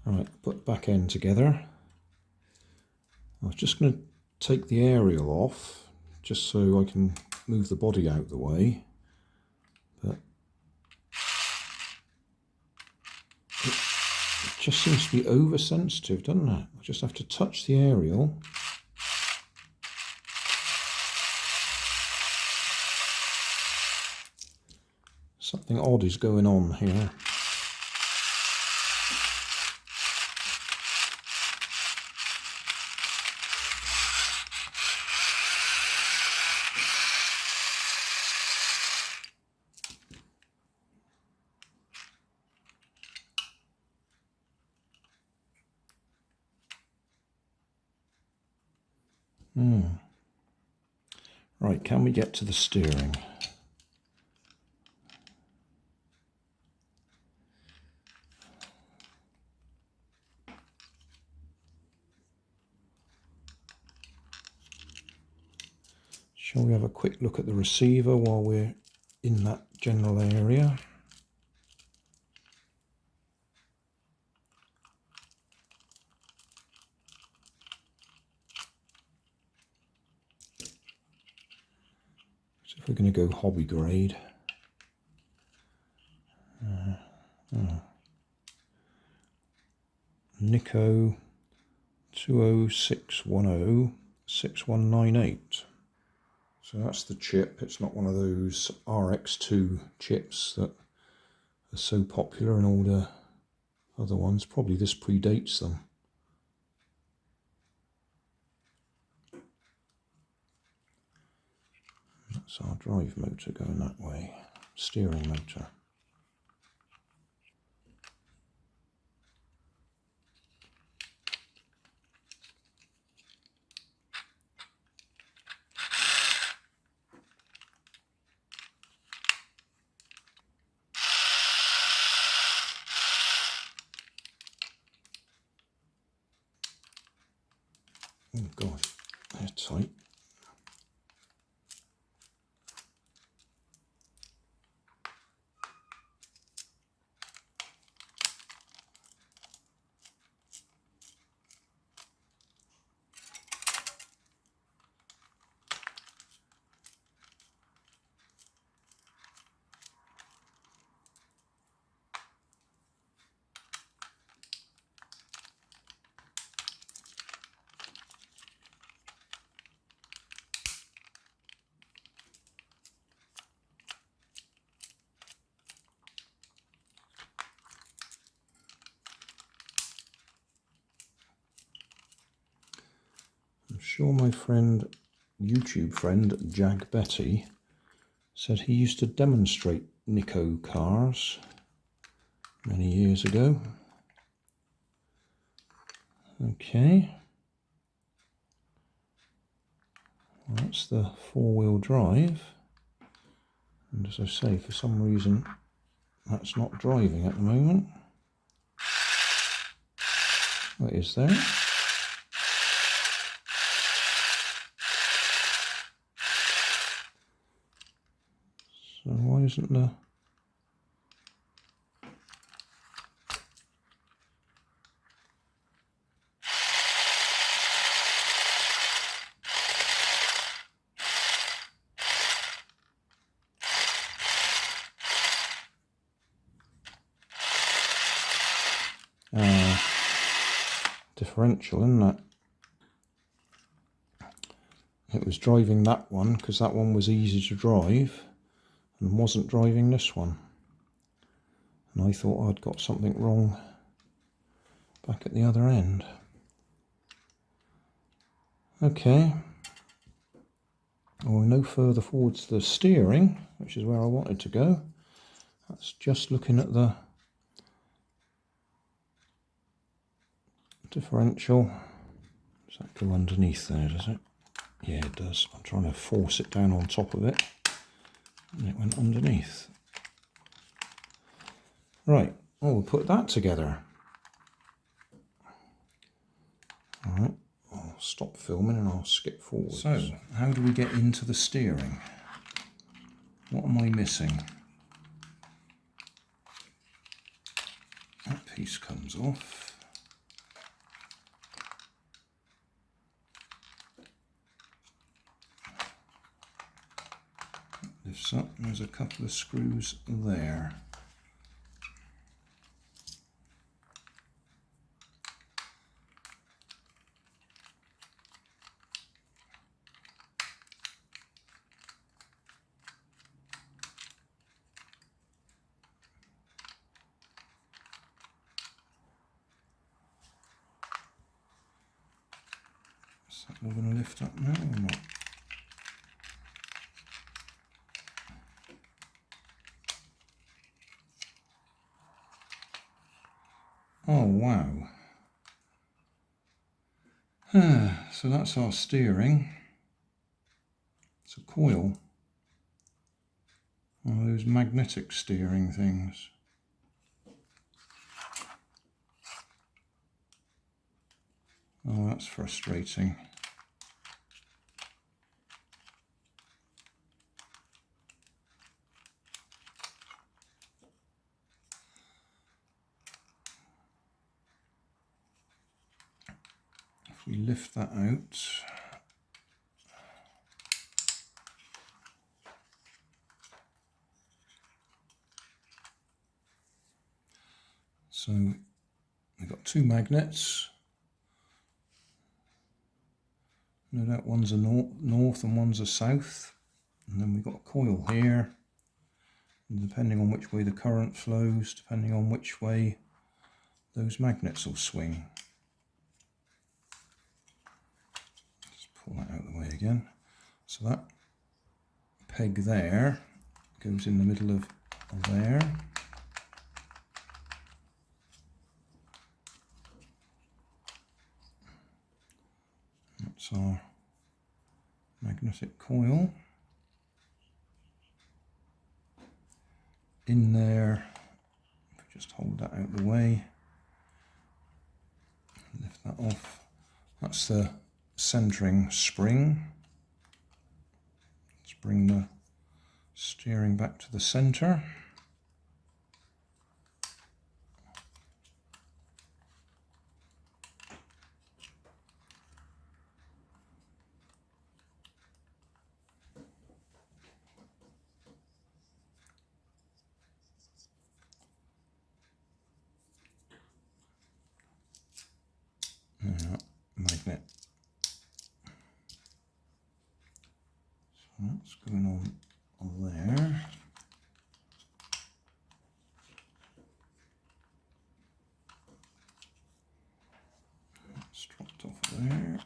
Right, put the back end together. I was just going to take the aerial off just so I can move the body out of the way, but it just seems to be oversensitive, doesn't it? I just have to touch the aerial. Something odd is going on here. Right, can we get to the steering? Shall we have a quick look at the receiver while we're in that general area? So if we're going to go hobby grade, Nikko 20610-6198. So that's the chip. It's not one of those RX2 chips that are so popular and all the other ones. Probably this predates them. That's our drive motor going that way. Steering motor. Oh God, they're tight. I'm sure my friend, YouTube friend, Jag Betty, said he used to demonstrate Nikko cars many years ago. Okay. Well, that's the four-wheel drive. And as I say, for some reason, that's not driving at the moment. What is there? So why isn't the... differential, isn't it? It was driving that one because that one was easy to drive and wasn't driving this one. And I thought I'd got something wrong back at the other end. Okay. Well, we're no further forwards to the steering, which is where I wanted to go. That's just looking at the differential. Does that go underneath there, does it? Yeah, it does. I'm trying to force it down on top of it, and it went underneath. Right, well, we'll put that together. Alright, I'll stop filming and I'll skip forward. So, how do we get into the steering? What am I missing? That piece comes off. lifts up, there's a couple of screws there. Is that all going to lift up now or not? Oh wow. So that's our steering. It's a coil. One of those magnetic steering things. Oh, that's frustrating. If we lift that out, so we've got two magnets. No doubt one's a north and one's a south. And then we've got a coil here. And depending on which way the current flows, depending on which way those magnets will swing. Just pull that out of the way again. So that peg there goes in the middle of there. That's our magnetic coil. In there, if we just hold that out of the way, lift that off, that's the centering spring. Let's bring the steering back to the center. Magnet. So that's going on there. That's dropped off there.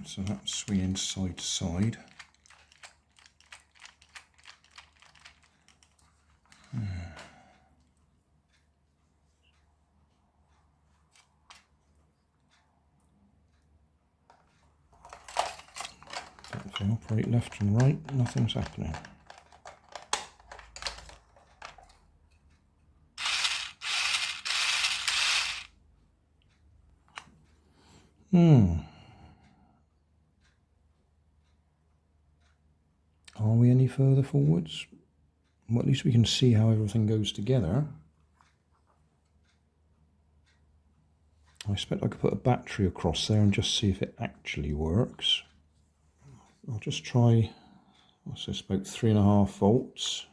So that's swinging side to side. But if I operate left and right, nothing's happening. Are we any further forwards? Well, at least we can see how everything goes together. I expect I could put a battery across there and just see if it actually works. I'll just try, what's this, about 3.5 volts.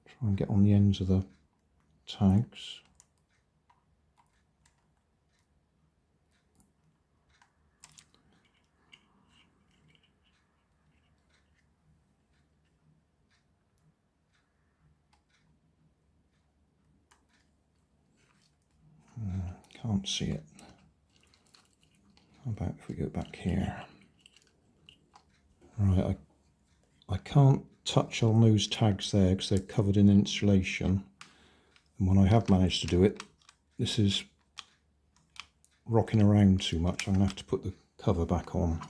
Try and get on the ends of the tags. Can't see it. How about if we go back here? Right, I can't touch on those tags there because they're covered in insulation. And when I have managed to do it, this is rocking around too much. I'm going to have to put the cover back on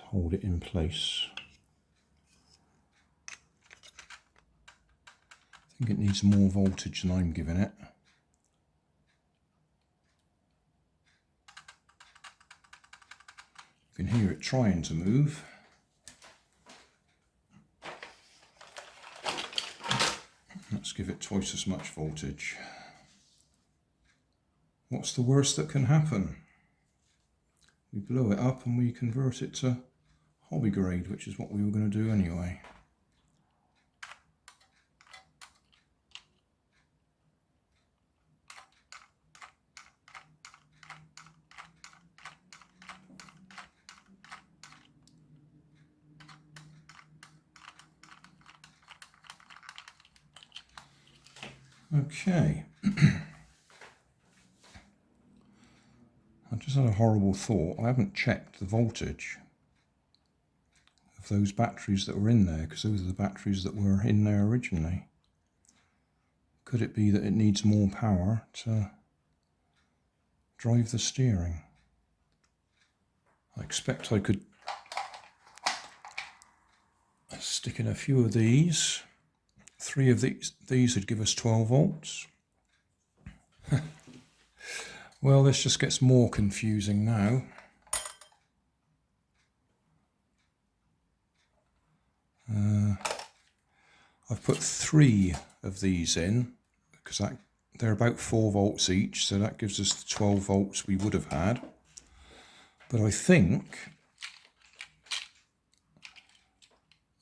to hold it in place. I think it needs more voltage than I'm giving it. You can hear it trying to move. Let's give it twice as much voltage. What's the worst that can happen? We blow it up and we convert it to hobby grade, which is what we were going to do anyway. Okay. I just had a horrible thought. I haven't checked the voltage of those batteries that were in there, because those are the batteries that were in there originally. Could it be that it needs more power to drive the steering? I expect I could stick in a few of these. 3 of these would give us 12 volts. Well, this just gets more confusing now. I've put 3 of these in because they're about 4 volts each, so that gives us the 12 volts we would have had. But I think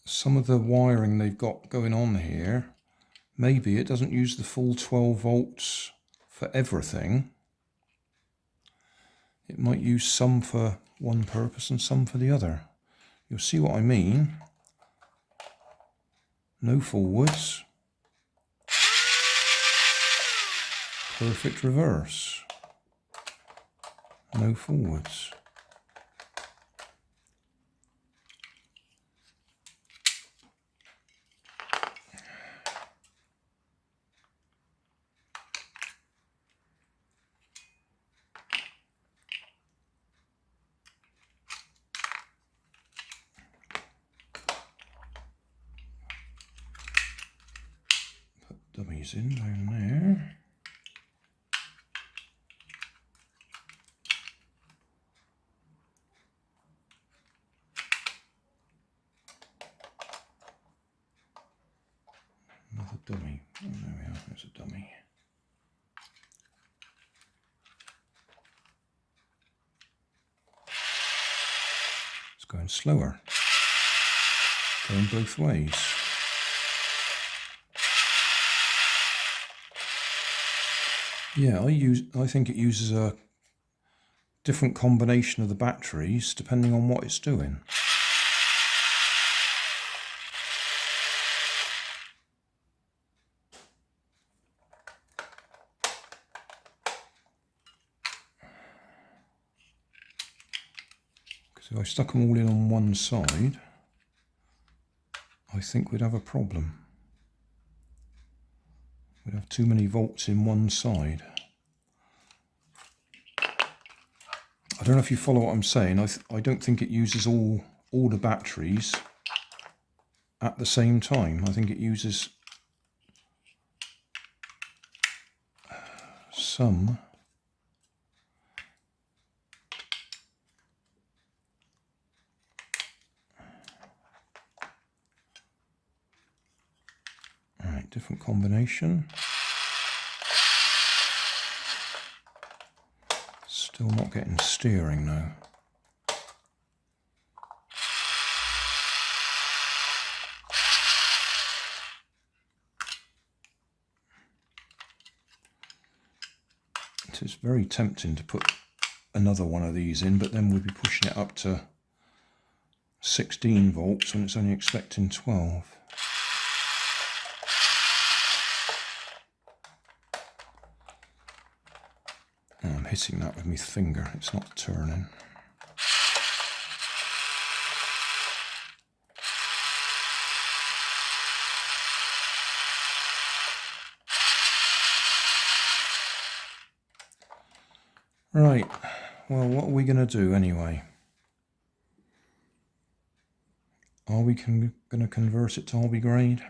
some of the wiring they've got going on here, maybe it doesn't use the full 12 volts for everything. It might use some for one purpose and some for the other. You'll see what I mean. No forwards. Perfect reverse. No forwards. Dummies in down there. Another dummy. Oh, there we are. There's a dummy. It's going slower. Going both ways. Yeah, I think it uses a different combination of the batteries depending on what it's doing. Because if I stuck them all in on one side, I think we'd have a problem. We'd have too many volts in one side. I don't know if you follow what I'm saying. I don't think it uses all the batteries at the same time. I think it uses some. All right, different combination. Still not getting steering now. It is very tempting to put another one of these in, but then we'd be pushing it up to 16 volts when it's only expecting 12. Oh, I'm hitting that with my finger, it's not turning. Right, well, what are we going to do anyway? Are we going to convert it to hobby grade?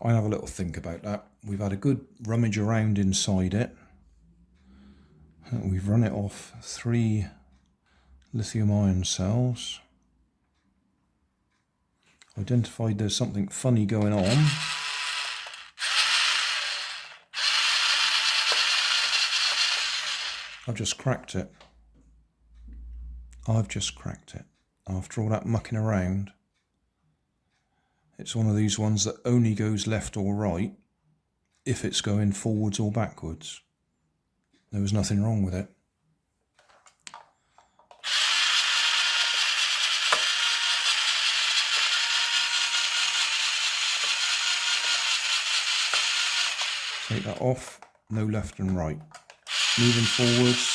I'll have a little think about that. We've had a good rummage around inside it. We've run it off 3 lithium ion cells. Identified there's something funny going on. I've just cracked it. After all that mucking around. It's one of these ones that only goes left or right if it's going forwards or backwards. There was nothing wrong with it. Take that off, no left and right. Moving forwards.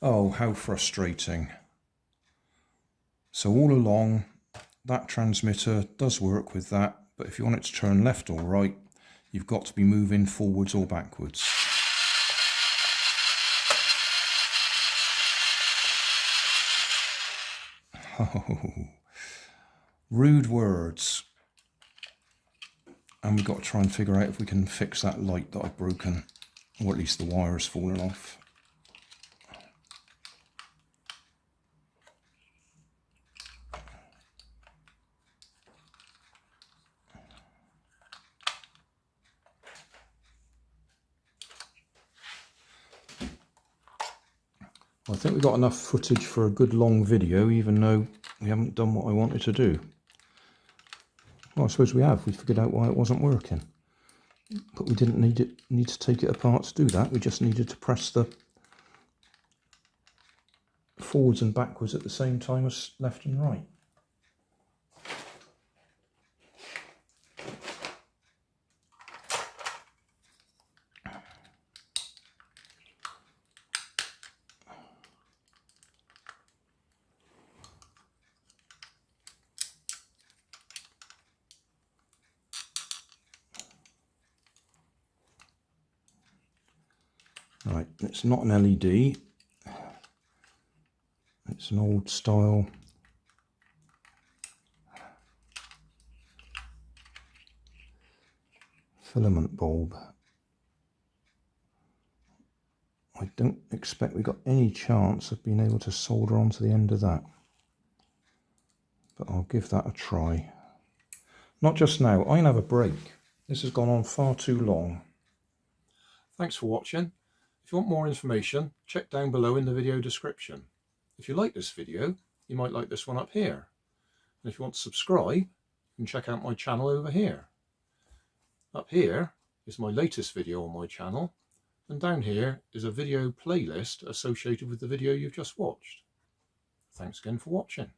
Oh, how frustrating. So all along, that transmitter does work with that, but if you want it to turn left or right, you've got to be moving forwards or backwards. Oh, rude words. And we've got to try and figure out if we can fix that light that I've broken, or at least the wire's fallen off. I think we got enough footage for a good long video, even though we haven't done what I wanted to do. Well, I suppose we have. We figured out why it wasn't working. But we didn't need to take it apart to do that. We just needed to press the forwards and backwards at the same time as left and right. Right, it's not an LED, it's an old style filament bulb. I don't expect we got any chance of being able to solder onto the end of that, but I'll give that a try. Not just now, I'm going to have a break. This has gone on far too long. Thanks for watching. If you want more information, check down below in the video description. If you like this video, you might like this one up here. And if you want to subscribe, you can check out my channel over here. Up here is my latest video on my channel, and down here is a video playlist associated with the video you've just watched. Thanks again for watching.